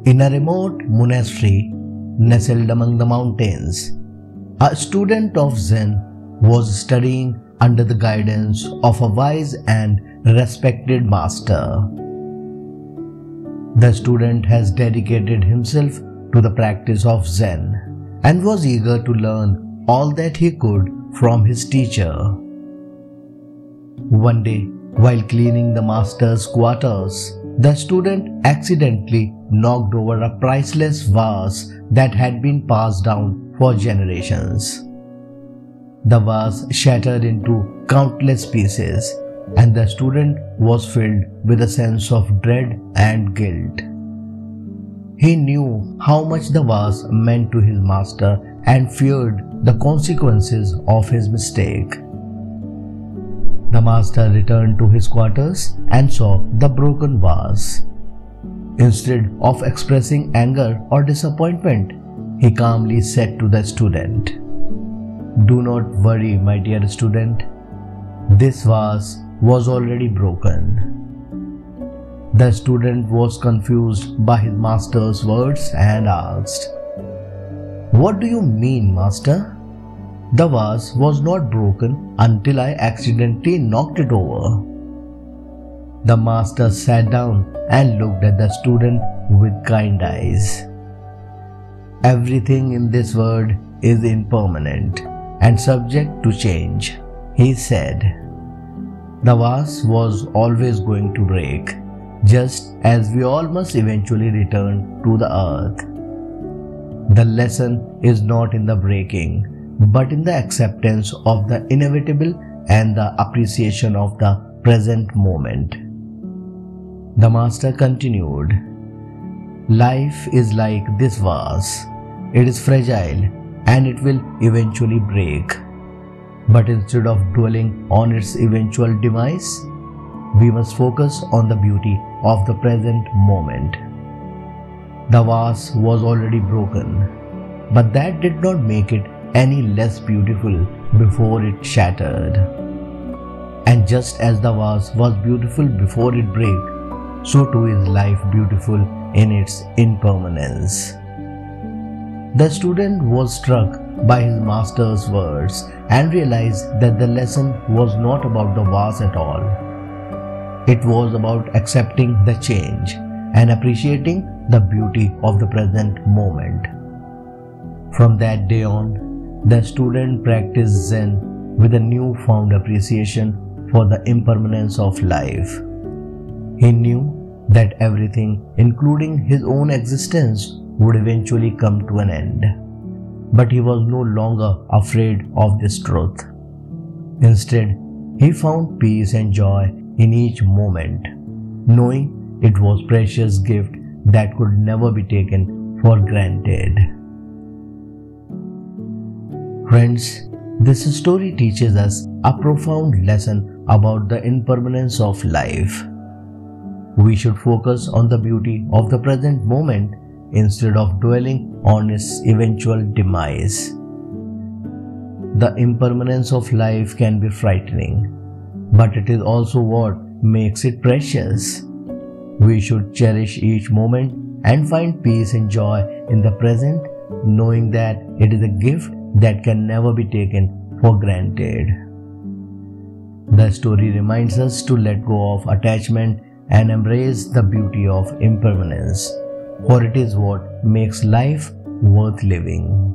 In a remote monastery nestled among the mountains, a student of Zen was studying under the guidance of a wise and respected master. The student has dedicated himself to the practice of Zen and was eager to learn all that he could from his teacher. One day, while cleaning the master's quarters, the student accidentally knocked over a priceless vase that had been passed down for generations. The vase shattered into countless pieces, and the student was filled with a sense of dread and guilt. He knew how much the vase meant to his master and feared the consequences of his mistake. The master returned to his quarters and saw the broken vase. Instead of expressing anger or disappointment, he calmly said to the student, "Do not worry, my dear student. This vase was already broken." The student was confused by his master's words and asked, "What do you mean, master? The vase was not broken until I accidentally knocked it over." The master sat down and looked at the student with kind eyes. "Everything in this world is impermanent and subject to change," he said. "The vase was always going to break, just as we all must eventually return to the earth. The lesson is not in the breaking, but in the acceptance of the inevitable and the appreciation of the present moment." The master continued, "Life is like this vase. It is fragile and it will eventually break. But instead of dwelling on its eventual demise, we must focus on the beauty of the present moment." The vase was already broken, but that did not make it any less beautiful before it shattered. And just as the vase was beautiful before it broke, so too is life beautiful in its impermanence. The student was struck by his master's words and realized that the lesson was not about the vase at all. It was about accepting the change and appreciating the beauty of the present moment. From that day on, the student practiced Zen with a newfound appreciation for the impermanence of life. He knew that everything, including his own existence, would eventually come to an end. But he was no longer afraid of this truth. Instead, he found peace and joy in each moment, knowing it was a precious gift that could never be taken for granted. Friends, this story teaches us a profound lesson about the impermanence of life. We should focus on the beauty of the present moment instead of dwelling on its eventual demise. The impermanence of life can be frightening, but it is also what makes it precious. We should cherish each moment and find peace and joy in the present, knowing that it is a gift that can never be taken for granted. The story reminds us to let go of attachment and embrace the beauty of impermanence, for it is what makes life worth living.